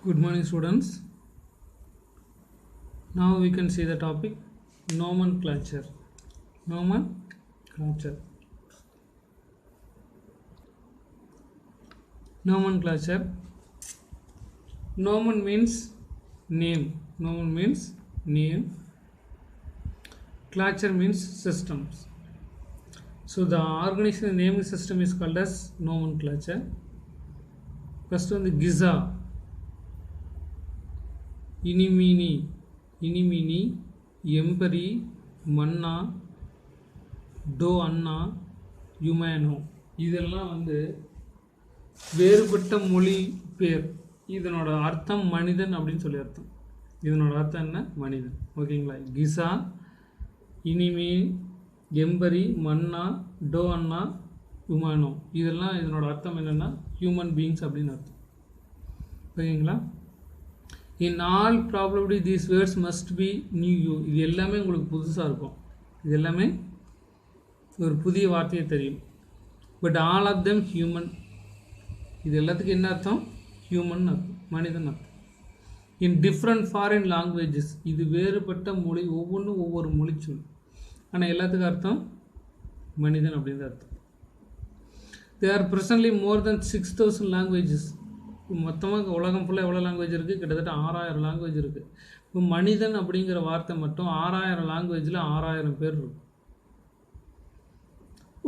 Good morning, students. Now we can see the topic nomenclature. Nomenclature. Nomenclature. Nomen means name. Nomen means name. Clature means systems. So the organization naming system is called as nomenclature. First one, the Giza. இனிமினி எம்பரி மன்னா டோ அண்ணா யுமேனோ இதெல்லாம் வேறுபட்ட மொழி பேர். இதனோட அர்த்தம் மனிதன் அப்படின்னு சொல்லி அர்த்தம். இதனோட அர்த்தம் என்ன? மனிதன். ஓகேங்களா? கிசா, இனிமி, எம்பரி, மன்னா, டோ அண்ணா, யுமேனோ இதெல்லாம் இதனோட அர்த்தம் என்னென்னா ஹியூமன் பீயிங்ஸ் அப்படின்னு அர்த்தம். ஓகேங்களா? In all probability these words must be new. இது எல்லாமே உங்களுக்கு புதுசாக இருக்கும். இது எல்லாமே ஒரு புதிய வார்த்தையை தெரியும். But all of them human. இது எல்லாத்துக்கும் என்ன அர்த்தம்? ஹியூமன் அர்த்தம், மனிதன் அர்த்தம். In different foreign languages. இது வேறுபட்ட மொழி, ஒவ்வொன்றும் ஒவ்வொரு மொழிச்சொல். ஆனால் எல்லாத்துக்கும் அர்த்தம் மனிதன் அப்படின்னு அர்த்தம். There are presently more than 6,000 languages. மொத்தமாக உலகம் ஃபுல்லாக எவ்வளோ லாங்குவேஜ் இருக்குது? கிட்டத்தட்ட 6000 லாங்குவேஜ் இருக்குது. இப்போ மனிதன் அப்படிங்கிற வார்த்தை மட்டும் 6000 லாங்குவேஜில் 6000 பேர் இருக்கும்.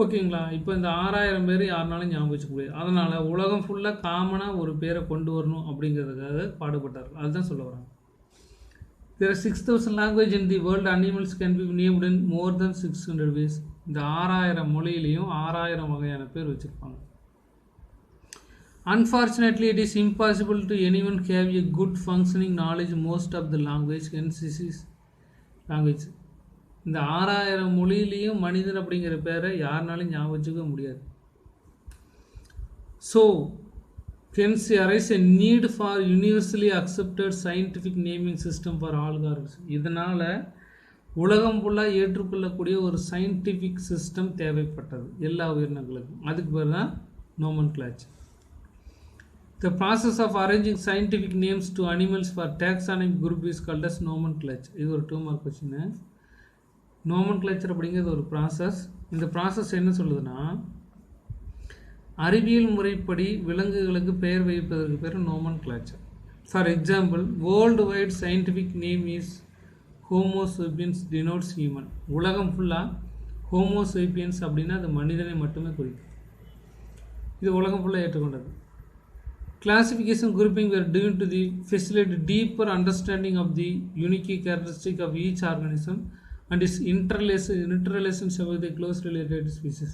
ஓகேங்களா? இப்போ இந்த 6000 பேர் யாருனாலும் ஞாபகம் வச்சுக்க முடியாது. அதனால் உலகம் ஃபுல்லாக காமனாக ஒரு பேரை கொண்டு வரணும் அப்படிங்கிறதுக்காக பாடுபட்டார்கள். அதுதான் சொல்ல வராங்க. There are 6,000 language in the world. Animals can be named in more than 600 ways. இந்த 6000 மொழியிலையும் 6000 வகையான பேர் வச்சுருப்பாங்க. Unfortunately, it is impossible to anyone have a good functioning knowledge most of the language. Hence, this is language. இந்த 6000 மொழியிலையும் மனிதன் அப்படிங்கிற பேரை யாருனாலும் ஞாபகம் வச்சுக்க முடியாது. So, hence arise a need for universally accepted scientific naming system for all organisms. இதனால் உலகம் ஃபுல்லாக ஏற்றுக்கொள்ளக்கூடிய ஒரு சயின்டிஃபிக் சிஸ்டம் தேவைப்பட்டது எல்லா உயிரினங்களுக்கும். அதுக்கு பேர் தான் nomenclature. The process of arranging scientific names to animals for taxonomic group is called as nomenclature. இது ஒரு 2 mark question. nomenclature அப்படிங்கிறது ஒரு ப்ராசஸ். இந்த ப்ராசஸ் என்ன சொல்லுதுன்னா, அறிவியல் முறைப்படி விலங்குகளுக்கு பெயர் வைப்பதற்கு பேர் nomenclature. For example, world wide scientific name is homo sapiens denotes human. உலகம் ஃபுல்லாக ஹோமோ சேப்பியன்ஸ் அப்படின்னா அது மனிதனை மட்டுமே குறிக்கும். இது உலகம் ஃபுல்லாக ஏற்றுக்கொண்டது. Classification grouping were due to the facilitate deeper understanding of the unique characteristic of each organism and its interrelations with the close related species.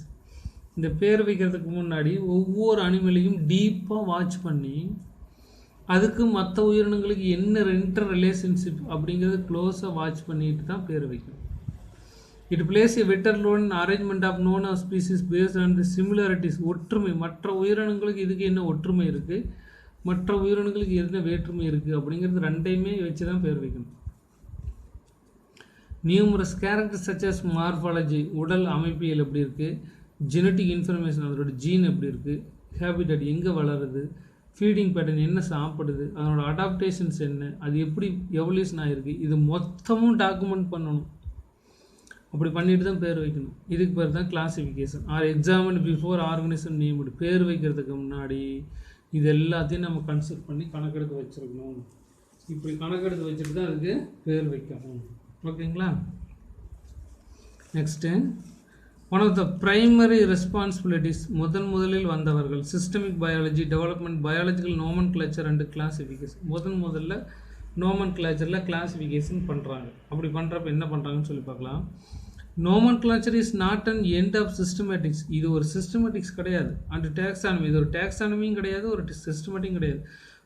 இந்த பேர் வைக்கிறதுக்கு முன்னாடி ஒவ்வொரு அனிமலையும் டீப்பாக வாட்ச் பண்ணி அதுக்கு மற்ற உயிரினங்களுக்கு என்ன இன்டர் ரிலேஷன்ஷிப் அப்படிங்கிறது க்ளோஸாக வாட்ச் பண்ணிட்டு தான் பேர் வைக்கணும். இட் பிளேஸ் எ விட்டர் லோன் arrangement of known of species based on the similarities. ஒற்றுமை, மற்ற உயிரினங்களுக்கு இதுக்கு என்ன ஒற்றுமை இருக்குது, மற்ற உயிரினங்களுக்கு என்ன வேற்றுமை இருக்குது அப்படிங்கிறது ரெண்டையுமே வச்சு தான் பேர் வைக்கணும். Numerous characters such as morphology, உடல் அமைப்பியல் எப்படி இருக்குது, ஜெனட்டிக் இன்ஃபர்மேஷன் அதோட ஜீன் எப்படி இருக்குது, ஹேபிட்டட் எங்கே வளருது, ஃபீடிங் பேட்டர்ன் என்ன சாப்பிடுது, அதனோட அடாப்டேஷன்ஸ் என்ன, அது எப்படி எவல்யூஷன் ஆகிருக்கு, இது மொத்தமும் டாக்குமெண்ட் பண்ணணும். அப்படி பண்ணிட்டு தான் பேர் வைக்கணும். இதுக்கு பேர் தான் classification or examine before organisation named. பேர் வைக்கிறதுக்கு முன்னாடி இது எல்லாத்தையும் நம்ம கன்சிடர் பண்ணி கணக்கெடுத்து வச்சுருக்கணும். இப்படி கணக்கெடுத்து வச்சுட்டு தான் அதுக்கு பேர் வைக்கணும். ஓகேங்களா? Next, one of the primary responsibilities, முதலில் வந்தவர்கள் systemic biology development biological nomenclature and classification. முதல்ல nomenclature கிளாசிஃபிகேஷன் பண்ணுறாங்க. அப்படி பண்ணுறப்ப என்ன பண்ணுறாங்கன்னு சொல்லி பார்க்கலாம். nomenclature is not an end of systematics. இது ஒரு சிஸ்டமேட்டிக்ஸ் கிடையாது. அண்ட் டாக்ஸானமி, இது ஒரு டாக்ஸானமியும் கிடையாது, ஒரு சிஸ்டமேட்டிக்கும் கிடையாது.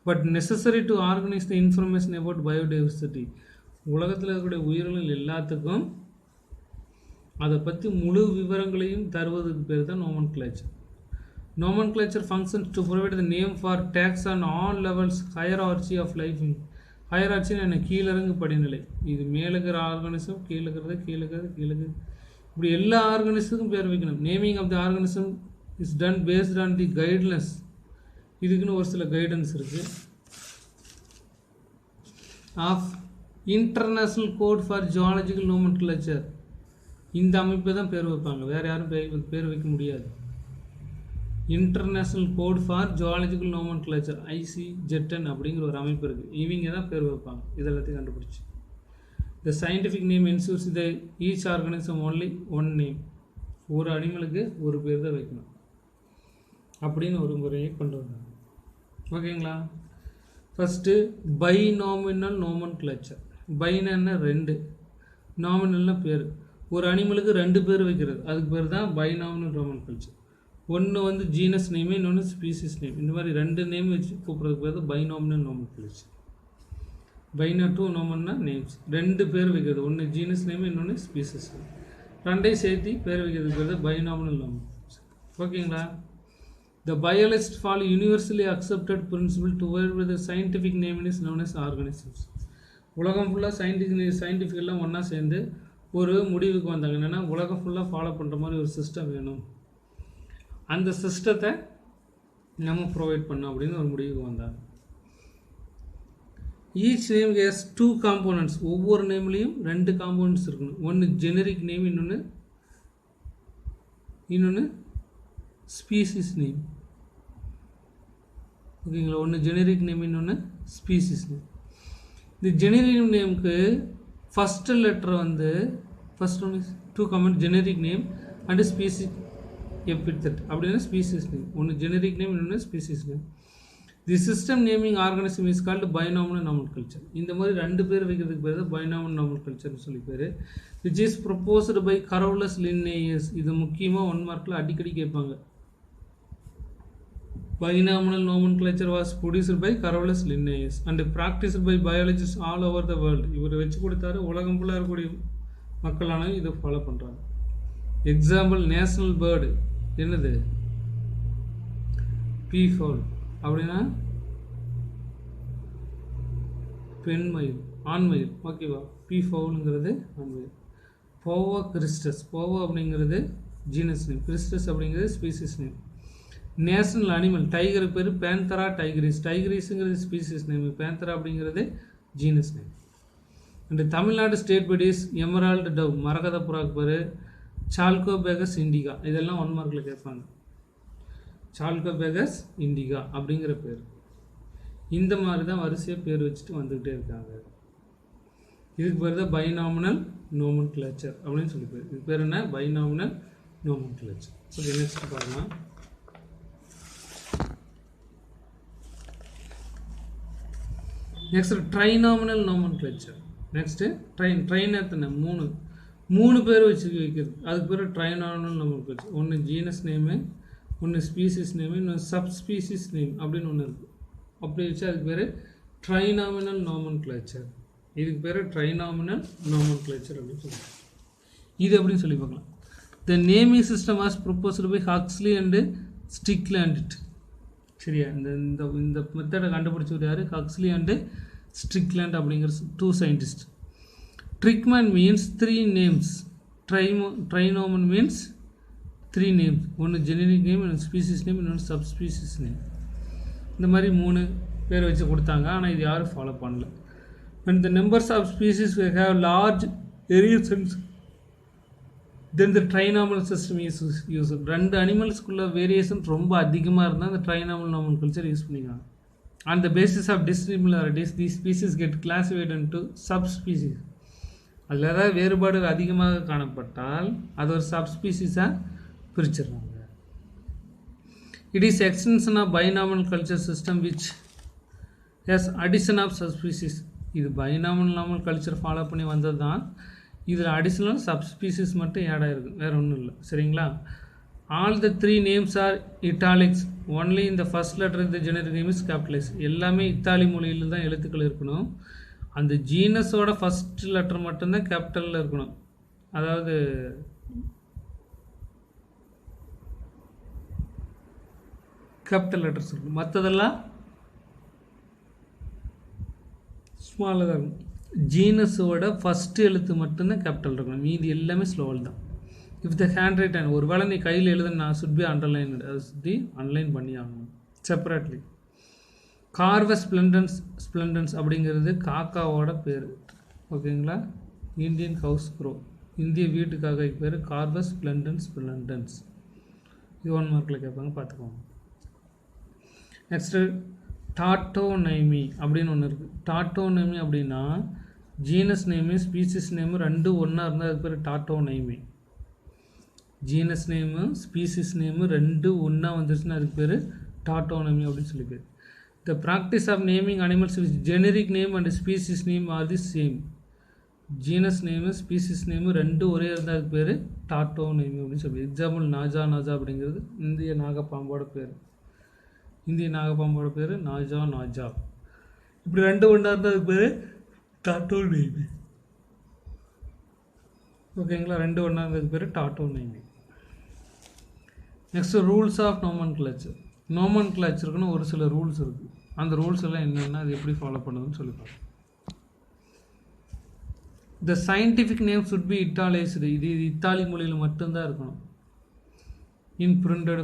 But necessary to organise the information about biodiversity. உலகத்தில் இருக்கக்கூடிய உயிரினங்கள் எல்லாத்துக்கும் அதை பற்றி முழு விவரங்களையும் தருவதுக்கு பேர் தான் nomenclature. nomenclature functions to provide the name for tax on all levels hierarchy of life. ஹையரார்ச்சின்னு என்ன? கீழிறங்கு படிநிலை. இது மேலே இருக்கிற ஆர்கானிசம், கீழே இருக்கிறது. இப்படி எல்லா ஆர்கானிசத்துக்கும் பேர் வைக்கணும். Naming of the organism is done based on the guidelines. இதுக்குன்னு ஒரு சில கைடன்ஸ் இருக்குது. Of international code for zoological nomenclature. இந்த அமைப்பை தான் பேர் வைப்பாங்க, வேறு யாரும் பேர் வைக்க முடியாது. International code for zoological nomenclature ICZN அப்படிங்கிற ஒரு அமைப்பு இருக்குது. இவங்க தான் பேர் வைப்பாங்க இதெல்லாத்தையும் கண்டுபிடிச்சி. The scientific name ensures the each organism only one name. ஒரு அனிமலுக்கு ஒரு பேர் தான் வைக்கணும் அப்படின்னு ஒரு முறையை கொண்டு வந்தாங்க. ஓகேங்களா? ஃபஸ்ட்டு பைனாமினல் நோமென்க்ளேச்சர். பைனா ரெண்டு, நாமினல்னா பேர். ஒரு அனிமலுக்கு ரெண்டு பேர் வைக்கிறது, அதுக்கு பேர் தான் பைனாமினல் நோமென்க்ளேச்சர். ஒன்று வந்து ஜீனஸ் நேமு, இன்னொன்று ஸ்பீசிஸ் நேம். இந்த மாதிரி ரெண்டு நேம் வச்சு கூப்பிட்றதுக்கு பேர் தான் பைனாமினல் நோமென்க்ளேச்சர். பைனா டூ நோமன்னா நேம்ஸ், ரெண்டு பேர் வைக்கிறது, ஒன்று ஜீனஸ் நேம், இன்னொன்று ஸ்பீசிஸ் நேம். ரெண்டையும் சேர்த்து பேர் வைக்கிறதுக்கு பேர் தான் பைனாமினல் நோமென்க்ளேச்சர். ஓகேங்களா? The biologist follow universally accepted principle to where the scientific name is known as organisms. உலகம் ஃபுல்லாக சயின்டிஃபிக் எல்லாம் ஒன்றா சேர்ந்து ஒரு முடிவுக்கு வந்தாங்க. என்னென்னா உலகம் ஃபுல்லாக ஃபாலோ பண்ணுற மாதிரி ஒரு சிஸ்டம் வேணும், அந்த சிஸ்டத்தை நம்ம ப்ரொவைட் பண்ணோம் அப்படின்னு ஒரு முடிவுக்கு வந்தாங்க. Each name has 2 components. ஒவ்வொரு நேம்லேயும் 2 காம்போனன்ட்ஸ் இருக்கணும். ஒன்று ஜெனரிக் நேம், இன்னொன்று ஸ்பீசிஸ் நேம். ஓகேங்களா? ஒன்று ஜெனரிக் நேம், இன்னொன்று ஸ்பீசிஸ் நேம். இந்த ஜெனரிக் நேமுக்கு ஃபஸ்ட்டு லெட்டர் வந்து ஃபஸ்ட் ஒன்று 2 compound generic name and species epithet அப்படின்னா ஸ்பீசிஸ் நேம். ஒன்று ஜெனரிக் நேம், இன்னொன்று species name. The system naming organism is called binominal nomenclature. இந்த மாதிரி ரெண்டு பேர் வைக்கிறதுக்கு பேர் தான் பைனாமினல் நாமென்க்ளேச்சர்னு சொல்லி பேர். Which is proposed by Carolus Linnaeus. இது முக்கியமாக 1 மார்க்கில் அடிக்கடி கேட்பாங்க. Binomial nomenclature was produced by Carolus Linnaeus and practiced by biologists all over the world. இவர் வச்சு கொடுத்தாரு, உலகம் ஃபுல்லாக இருக்கக்கூடிய மக்களான இதை ஃபாலோ பண்ணுறாங்க. எக்ஸாம்பிள் நேஷ்னல் பேர்டு என்னது? பீஃபவுல் அப்படின்னா பெண் மயில், ஆண் மயில். ஓகேவா? பீஃபவுலுங்கிறது ஆண் மயில். போவோ கிறிஸ்டஸ், போவோ அப்படிங்கிறது ஜீனஸ் நேம், கிறிஸ்டஸ் அப்படிங்கிறது ஸ்பீசிஸ் நேம். நேஷனல் அனிமல் டைகருக்கு பேர் பேந்தரா டைகரிஸ். டைகரிஸுங்கிறது ஸ்பீசிஸ் நேம், பேந்தரா அப்படிங்கிறது genus name. And Tamil Nadu state பெடிஸ் Emerald tau, மரகத புறாக்கு பேர் சால்கோபேகஸ் இண்டிகா. இதெல்லாம் 1 மார்க்கில் கேட்பாங்க. சால்கோபேகஸ் இண்டிகா அப்படிங்கிற பேர். இந்த மாதிரி தான் வரிசையாக பேர் வச்சுட்டு வந்துக்கிட்டே இருக்காங்க. இதுக்கு பேர் தான் பைனாமினல் நோமென்க்ளேச்சர் அப்படின்னு சொல்லி பேர். இது பேர் என்ன? பைனாமினல் நோமென்க்ளேச்சர். ஓகே, நெக்ஸ்ட் பாருங்கள். நெக்ஸ்ட் ட்ரைனாமினல் நோமென்க்ளேச்சர். நெக்ஸ்ட்டு ட்ரைன் எத்தனை? 3 பேர் வச்சு வைக்கிறது, அதுக்கு பேர் ட்ரைனாமினல் நோமென்க்ளேச்சர். ஒன்று ஜீனஸ் நேமு, ஒன்று ஸ்பீசிஸ் நேமு, இன்னொன்று சப்ஸ்பீசிஸ் நேம் அப்படின்னு ஒன்று இருக்குது. அப்படி வச்சு அதுக்கு பேர் ட்ரைனாமினல் நோமென்க்ளேச்சர். இதுக்கு பேர் ட்ரைனாமினல் நோமென்க்ளேச்சர் அப்படின்னு சொல்லுவாங்க. இது அப்படின்னு சொல்லி பார்க்கலாம். The naming system was proposed by Huxley and Strickland. சரியா? இந்த மெத்தடை கண்டுபிடிச்சவர் யார்? ஹக்ஸ்லி அண்டு ஸ்ட்ரிக்லாண்ட் அப்படிங்கிற 2 scientist. Trinomen means 3 names. Trinomen means 3 names. ஒன்று ஜெனரிக் நேம், இன்னொன்று ஸ்பீசிஸ் நேம், இன்னொன்று சப்ஸ்பீசிஸ் நேம். இந்த மாதிரி 3 பேர் வச்சு கொடுத்தாங்க, ஆனால் இது யாரும் ஃபாலோ பண்ணல. when the numbers of species have large variations, then the trinomial system is used. 2 அனிமல்ஸ்குள்ள variation ரொம்ப அதிகமாக இருந்தால் அந்த ட்ரைனாமினல் நாமென்க்ளேச்சர் யூஸ் பண்ணிக்கலாம். On the basis of dissimilarities, these species get classified into subspecies. அதில் ஏதாவது வேறுபாடு அதிகமாக காணப்பட்டால் அது ஒரு சப்ஸ்பீசிஸாக பிரிச்சிடுறாங்க. It is extension of binomial culture system which has addition of subspecies. இது பைனாமினல் நாமென்க்ளேச்சர் ஃபாலோ பண்ணி வந்தது தான். இதில் அடிஷ்னல் சப்ஸ்பீசிஸ் மட்டும் ஆட் ஆகிருக்கு, வேறு ஒன்றும் இல்லை. சரிங்களா? All the 3 names R italics. Only இந்த ஃபர்ஸ்ட் லெட்டர் இந்த ஜெனரிக் நேம் இஸ் கேபிட்டலைஸ். எல்லாமே இத்தாலி மொழியில் தான் எழுத்துக்கள் இருக்கணும். அந்த ஜீனஸோட ஃபஸ்ட் லெட்டர் மட்டும்தான் கேபிட்டலில் இருக்கணும். அதாவது கேபிட்டல் லெட்டர்ஸ் இருக்கும், மற்றதெல்லாம் ஸ்மாலாக தான் இருக்கும். ஜீனஸோட ஃபஸ்ட்டு எழுத்து மட்டும்தான் கேபிட்டல் இருக்கணும், மீதி எல்லாமே ஸ்லோவல் தான். இஃப் த ஹேண்ட் ரைட் ஒரு வேளை நீ கையில் எழுதுனா சுட் பி அண்டர்லைன், அதை சுற்றி அண்டர்லைன் பண்ணி ஆகணும் செப்பரேட்லி. கார்வஸ் ஸ்ப்ளெண்டன்ஸ் அப்படிங்கிறது காக்காவோட பேர். ஓகேங்களா? இந்தியன் ஹவுஸ் க்ரோ, இந்திய வீட்டு காக்காய்க்கு பேர் கார்பஸ் ஸ்ப்ளெண்டன்ஸ். இது 1 மார்க்கில் கேட்பாங்க, பார்த்துக்கோங்க. நெக்ஸ்ட்டு டாட்டோனைமி அப்படின்னு ஒன்று இருக்குது. டாட்டோனைமி அப்படின்னா ஜீனஸ் நேமு ஸ்பீசிஸ் நேமு ரெண்டும் ஒன்றா இருந்தால் அதுக்கு பேர் tautonymy. Genus name species name ரெண்டும் ஒன்றா வந்துருச்சுன்னா அதுக்கு பேர் டாட்டோனைமி அப்படின்னு சொல்லி பேர். The practice of naming animals with generic name and species name are the same. Genus name species name ரெண்டும் ஒரே இருந்தால் அதுக்கு பேர் டாட்டோனைமி அப்படின்னு சொல்லி. எக்ஸாம்பிள் நாஜா அப்படிங்கிறது இந்திய நாகப்பாம்போட பேர். இந்திய நாகப்பாம்போட பேர் நாஜா. இப்படி ரெண்டு ஒன்றா இருந்தால் அதுக்கு பேர் டாட்டோனைமி. ஓகேங்களா? ரெண்டு ஒன்றா இருந்ததுக்கு பேர் டாட்டோனைமி. நெக்ஸ்ட்டு ரூல்ஸ் ஆஃப் நோமன்கிளேச்சருக்குன்னு ஒரு சில ரூல்ஸ் இருக்குது. அந்த ரூல்ஸ் எல்லாம் என்னென்னா அது எப்படி ஃபாலோ பண்ணுதுன்னு சொல்லி பார்க்கலாம். The scientific name should be italicized. இது இத்தாலி மொழியில் மட்டும்தான் இருக்கணும். In printed